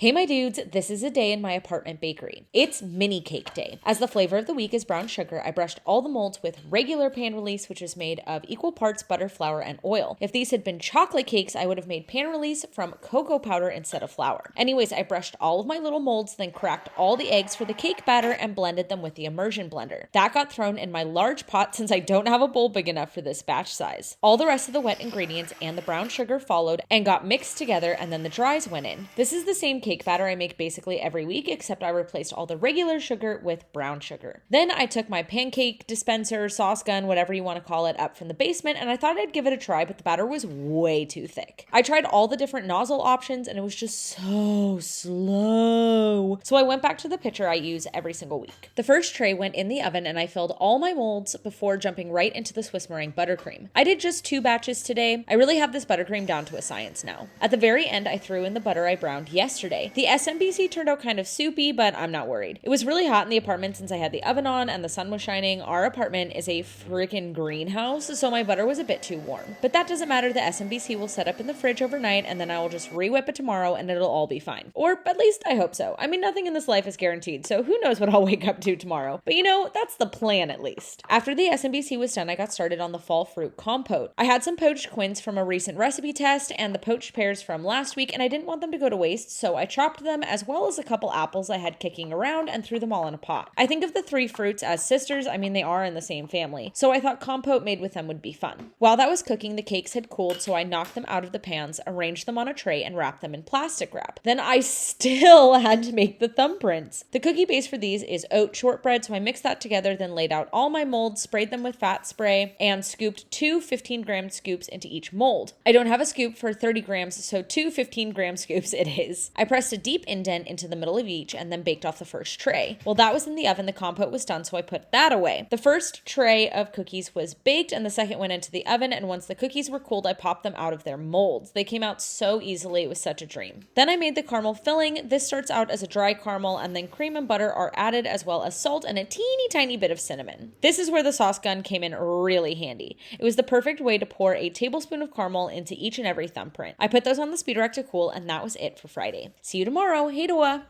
Hey my dudes, this is a day in my apartment bakery. It's mini cake day. As the flavor of the week is brown sugar, I brushed all the molds with regular pan release, which is made of equal parts butter, flour, and oil. If these had been chocolate cakes, I would have made pan release from cocoa powder instead of flour. Anyways, I brushed all of my little molds, then cracked all the eggs for the cake batter and blended them with the immersion blender. That got thrown in my large pot since I don't have a bowl big enough for this batch size. All the rest of the wet ingredients and the brown sugar followed and got mixed together, and then the dries went in. This is the same cake batter I make basically every week, except I replaced all the regular sugar with brown sugar. Then I took my pancake dispenser, sauce gun, whatever you want to call it, up from the basement, and I thought I'd give it a try, but the batter was way too thick. I tried all the different nozzle options and it was just so slow. So I went back to the pitcher I use every single week. The first tray went in the oven and I filled all my molds before jumping right into the Swiss meringue buttercream. I did just 2 batches today. I really have this buttercream down to a science now. At the very end, I threw in the butter I browned yesterday. The SMBC turned out kind of soupy, but I'm not worried. It was really hot in the apartment since I had the oven on and the sun was shining. Our apartment is a freaking greenhouse, so my butter was a bit too warm. But that doesn't matter. The SMBC will set up in the fridge overnight and then I will just re-whip it tomorrow and it'll all be fine. Or at least I hope so. I mean, nothing in this life is guaranteed, so who knows what I'll wake up to tomorrow. But that's the plan at least. After the SMBC was done, I got started on the fall fruit compote. I had some poached quince from a recent recipe test and the poached pears from last week, and I didn't want them to go to waste, so I chopped them as well as a couple apples I had kicking around and threw them all in a pot. I think of the 3 fruits as sisters. I mean, they are in the same family, so I thought compote made with them would be fun. While that was cooking, the cakes had cooled, so I knocked them out of the pans, arranged them on a tray, and wrapped them in plastic wrap. Then I still had to make the thumbprints. The cookie base for these is oat shortbread, so I mixed that together, then laid out all my molds, sprayed them with fat spray, and scooped 2 15-gram scoops into each mold. I don't have a scoop for 30 grams, so 2 15-gram scoops it is. I pressed a deep indent into the middle of each and then baked off the first tray. While that was in the oven, the compote was done, so I put that away. The first tray of cookies was baked and the second went into the oven, and once the cookies were cooled, I popped them out of their molds. They came out so easily, it was such a dream. Then I made the caramel filling. This starts out as a dry caramel and then cream and butter are added as well as salt and a teeny tiny bit of cinnamon. This is where the sauce gun came in really handy. It was the perfect way to pour a tablespoon of caramel into each and every thumbprint. I put those on the speed rack to cool, and that was it for Friday. See you tomorrow. Hey Doa!